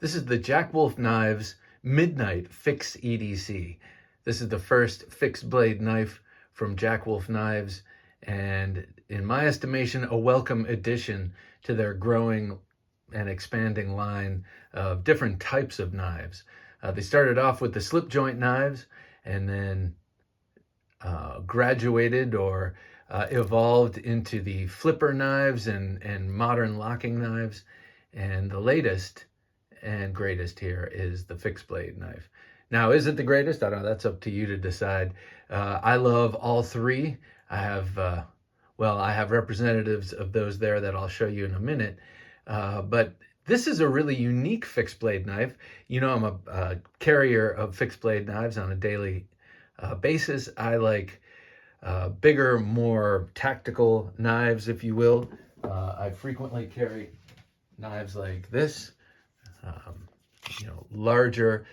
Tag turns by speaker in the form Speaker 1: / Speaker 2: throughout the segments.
Speaker 1: This is the Jack Wolf Knives Midnight FIXedc. This is the first fixed blade knife from Jack Wolf Knives, and in my estimation, a welcome addition to their growing and expanding line of different types of knives. They started off with the slip joint knives and then graduated or evolved into the flipper knives and modern locking knives. And the latest and greatest here is the fixed blade knife. Now, is it the greatest? I don't know. That's up to you to decide. I love all three. I have representatives of those there that I'll show you in a minute. But this is a really unique fixed blade knife. You know, I'm a carrier of fixed blade knives on a daily basis. I like bigger, more tactical knives, if you will. I frequently carry knives like this, larger,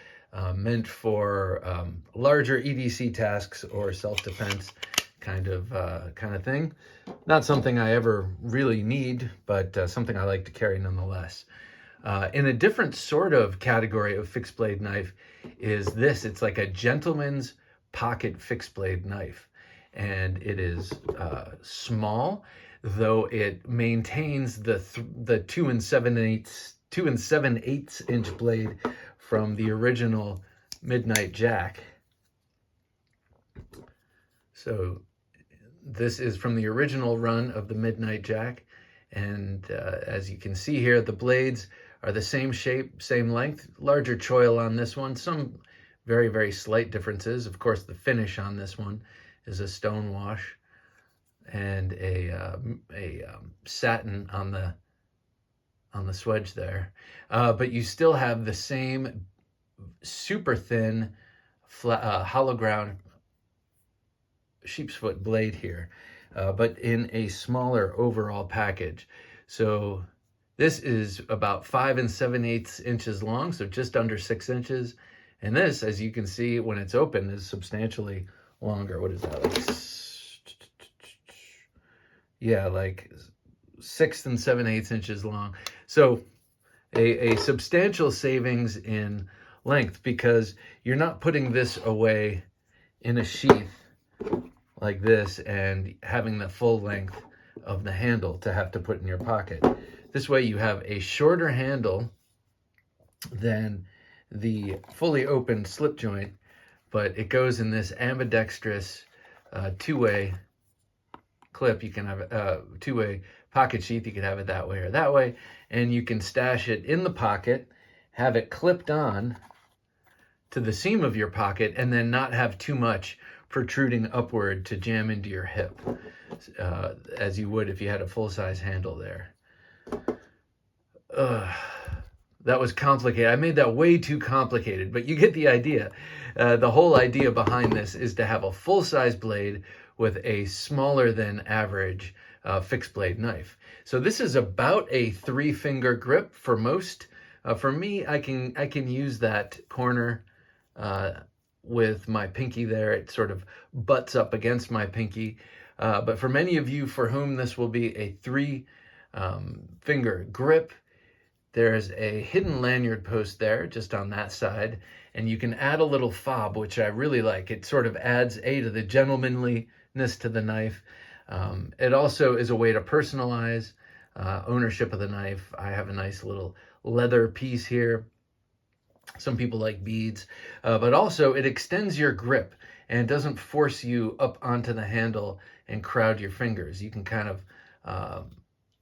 Speaker 1: meant for larger EDC tasks or self-defense kind of thing. Not something I ever really need, but something I like to carry nonetheless. In a different sort of category of fixed blade knife is this. It's like a gentleman's pocket fixed blade knife, and it is small, though it maintains the 2 7/8 inch blade from the original Midnight Jack. So this is from the original run of the Midnight Jack, and as you can see here, the blades are the same shape, same length, larger choil on this one, some very, very slight differences. Of course, the finish on this one is a stone wash and a satin on the swedge there, but you still have the same super thin hollow ground sheep's foot blade here, but in a smaller overall package. So this is about 5 7/8 inches long, so just under 6 inches. And this, as you can see when it's open, is substantially longer. What is that, like 6 7/8 inches long. So a substantial savings in length, because you're not putting this away in a sheath like this and having the full length of the handle to have to put in your pocket. This way you have a shorter handle than the fully open slip joint, but it goes in this ambidextrous two-way clip. You can have a two-way pocket sheath. You can have it that way or that way, and you can stash it in the pocket, have it clipped on to the seam of your pocket, and then not have too much protruding upward to jam into your hip, as you would if you had a full-size handle there. That was complicated. I made that way too complicated, but you get the idea. The whole idea behind this is to have a full-size blade with a smaller than average fixed blade knife. So this is about a 3-finger grip for most. For me, I can use that corner with my pinky there. It sort of butts up against my pinky. But for many of you for whom this will be a 3-finger grip, there's a hidden lanyard post there just on that side, and you can add a little fob, which I really like. It sort of adds to the gentlemanliness to the knife. It also is a way to personalize ownership of the knife. I have a nice little leather piece here. Some people like beads, but also it extends your grip and doesn't force you up onto the handle and crowd your fingers. You can kind of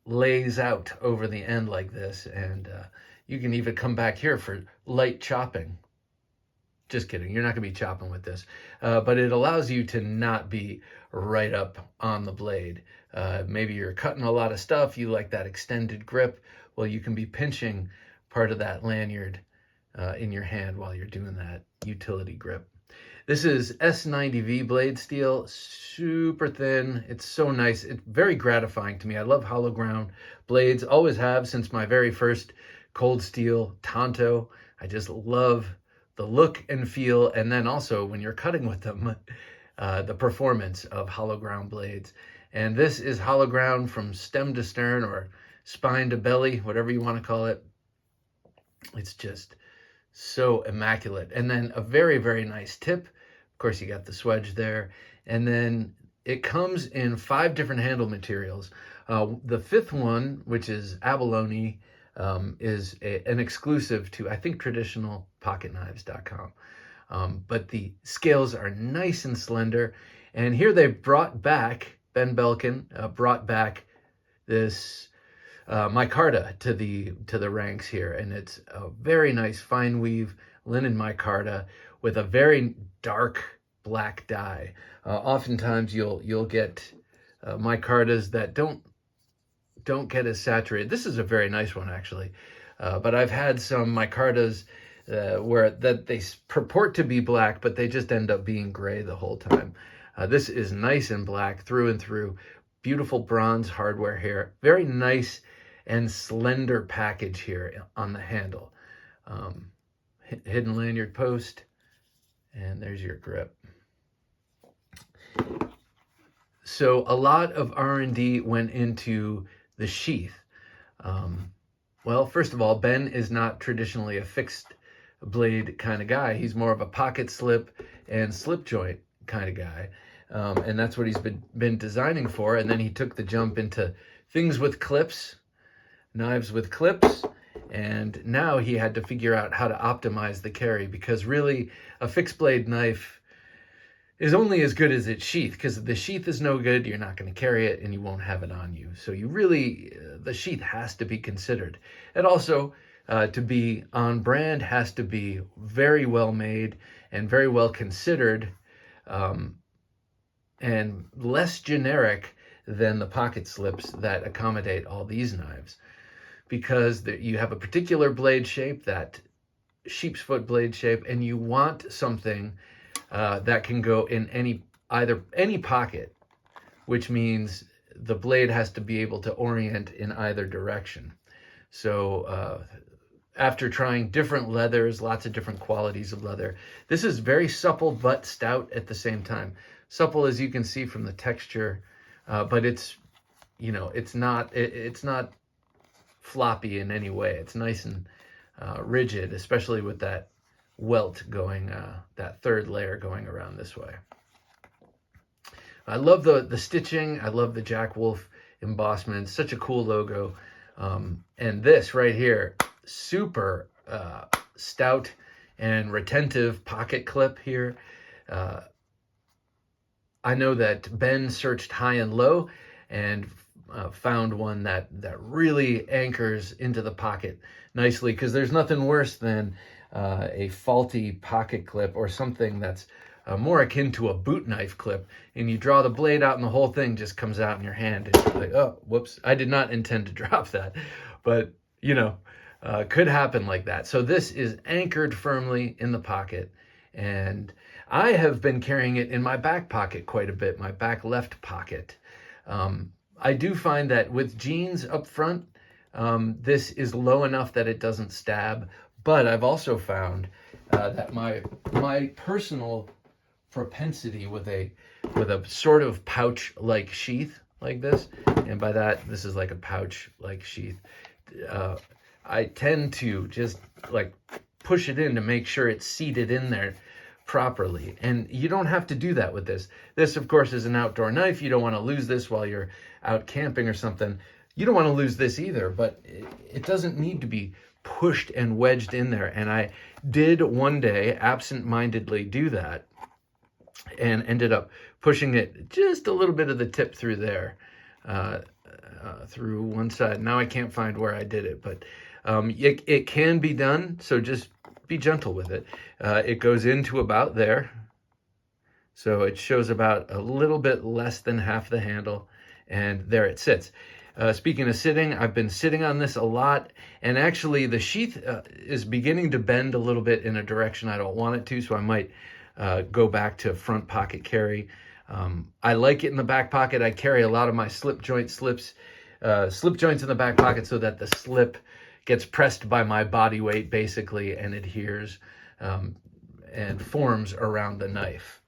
Speaker 1: lays out over the end like this, and you can even come back here for light chopping. Just kidding, you're not gonna be chopping with this, but it allows you to not be right up on the blade. Maybe you're cutting a lot of stuff, you like that extended grip. Well, you can be pinching part of that lanyard in your hand while you're doing that utility grip. This is S90V blade steel, super thin. It's so nice. It's very gratifying to me. I love hollow ground blades, always have since my very first cold steel Tonto. I just love the look and feel, and then also when you're cutting with them, the performance of hollow ground blades. And this is hollow ground from stem to stern, or spine to belly, whatever you want to call it. It's just so immaculate. And then a very, very nice tip. Of course, you got the swedge there. And then it comes in 5 different handle materials. The 5th one, which is abalone, is an exclusive to, I think, traditionalpocketknives.com. But the scales are nice and slender. And here they brought back, Ben Belkin brought back this micarta to the ranks here, and it's a very nice fine weave linen micarta with a very dark black dye. Oftentimes you'll get micartas that don't get as saturated. This is a very nice one, actually, but I've had some micartas where they purport to be black, but they just end up being gray the whole time. This is nice and black through and through. Beautiful bronze hardware here. Very nice and slender package here on the handle. Hidden lanyard post, and there's your grip. So a lot of R&D went into the sheath. Well, first of all, Ben is not traditionally a fixed blade kind of guy. He's more of a pocket slip and slip joint kind of guy. And that's what he's been designing for. And then he took the jump into things with clips, knives with clips, and now he had to figure out how to optimize the carry, because really a fixed blade knife is only as good as its sheath, because if the sheath is no good, you're not going to carry it and you won't have it on you. So you really, the sheath has to be considered. And also, to be on brand, has to be very well made and very well considered, and less generic than the pocket slips that accommodate all these knives, because you have a particular blade shape, that sheep's foot blade shape, and you want something that can go in any pocket, which means the blade has to be able to orient in either direction. So after trying different leathers, lots of different qualities of leather, this is very supple but stout at the same time. Supple, as you can see from the texture, but it's not floppy in any way. It's nice and rigid, especially with that welt going, that third layer going around this way. I love the stitching. I love the Jack Wolf embossment. Such a cool logo. And this right here, super stout and retentive pocket clip here. I know that Ben searched high and low and found one that really anchors into the pocket nicely, because there's nothing worse than a faulty pocket clip or something that's more akin to a boot knife clip, and you draw the blade out and the whole thing just comes out in your hand, and you're like, oh, whoops, I did not intend to drop that. But, could happen like that. So this is anchored firmly in the pocket, and I have been carrying it in my back pocket quite a bit, my back left pocket. I do find that with jeans up front, this is low enough that it doesn't stab, but I've also found that my personal propensity with a sort of pouch-like sheath like this, and by that, this is like a pouch-like sheath, I tend to just like push it in to make sure it's seated in there properly. And you don't have to do that with this. This, of course, is an outdoor knife. You don't want to lose this while you're out camping or something. You don't want to lose this either, but it doesn't need to be pushed and wedged in there. And I did one day absent-mindedly do that and ended up pushing it just a little bit of the tip through there, through one side. Now I can't find where I did it, but it can be done, so just be gentle with it. It goes into about there, so it shows about a little bit less than half the handle, and there it sits. Speaking of sitting, I've been sitting on this a lot, and actually the sheath is beginning to bend a little bit in a direction I don't want it to, so I might go back to front pocket carry. I like it in the back pocket. I carry a lot of my slip joints in the back pocket so that the slip gets pressed by my body weight basically and adheres and forms around the knife.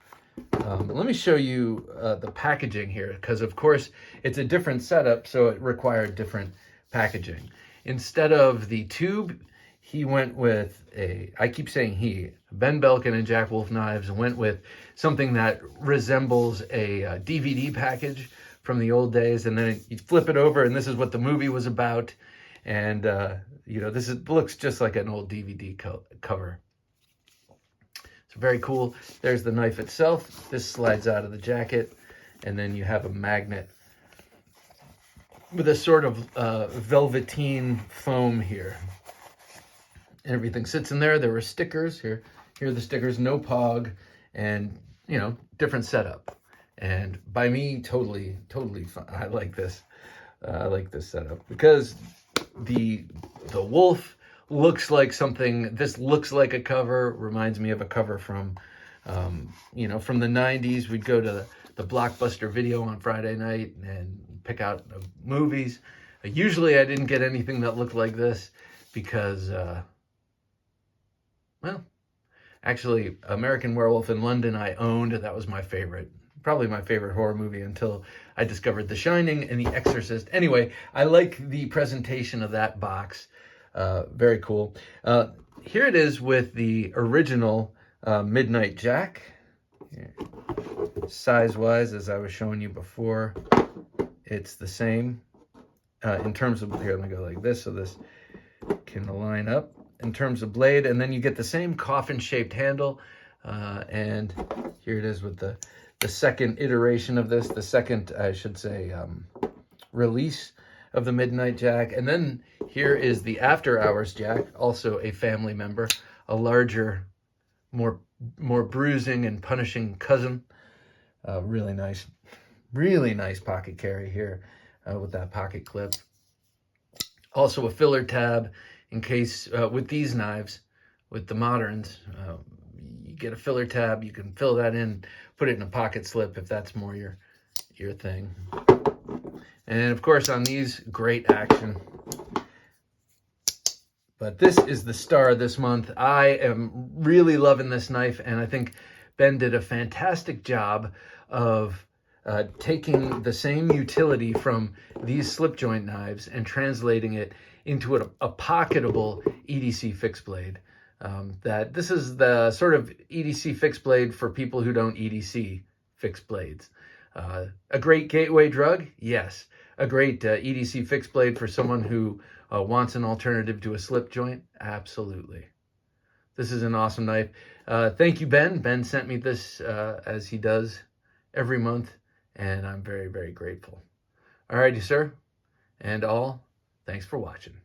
Speaker 1: Let me show you the packaging here, because of course it's a different setup, so it required different packaging. Instead of the tube, he went with I keep saying he, Ben Belkin and Jack Wolf Knives went with something that resembles a DVD package from the old days, and then you flip it over, and this is what the movie was about, and this looks just like an old DVD cover. It's very cool. There's the knife itself. This slides out of the jacket, and then you have a magnet with a sort of velveteen foam here. Everything sits in there. There were stickers here. Here are the stickers. No pog, and different setup. And by me, totally fun. I like this. I like this setup because the wolf looks like something. This looks like a cover. Reminds me of a cover from from the 90s. We'd go to the Blockbuster Video on Friday night and pick out movies. Usually, I didn't get anything that looked like this because. Well, actually, American Werewolf in London I owned. That was my favorite. Probably my favorite horror movie until I discovered The Shining and The Exorcist. Anyway, I like the presentation of that box. Very cool. Here it is with the original Midnight Jack. Size-wise, as I was showing you before, it's the same. In terms of, here, let me go like this so this can line up. In terms of blade, and then you get the same coffin-shaped handle, and here it is with the second iteration of this, the second, I should say, release of the Midnight Jack. And then here is the After Hours Jack, also a family member, a larger, more bruising and punishing cousin. Really nice pocket carry here with that pocket clip. Also a filler tab. In case, with these knives, with the moderns, you get a filler tab, you can fill that in, put it in a pocket slip if that's more your thing. And of course on these, great action. But this is the star this month. I am really loving this knife, and I think Ben did a fantastic job of taking the same utility from these slip joint knives and translating it into a pocketable EDC fixed blade. That this is the sort of EDC fixed blade for people who don't EDC fixed blades. A great gateway drug, yes. A great EDC fixed blade for someone who wants an alternative to a slip joint, absolutely. This is an awesome knife. Thank you, Ben. Ben sent me this as he does every month, and I'm very, very grateful. Alrighty, sir, and all. Thanks for watching.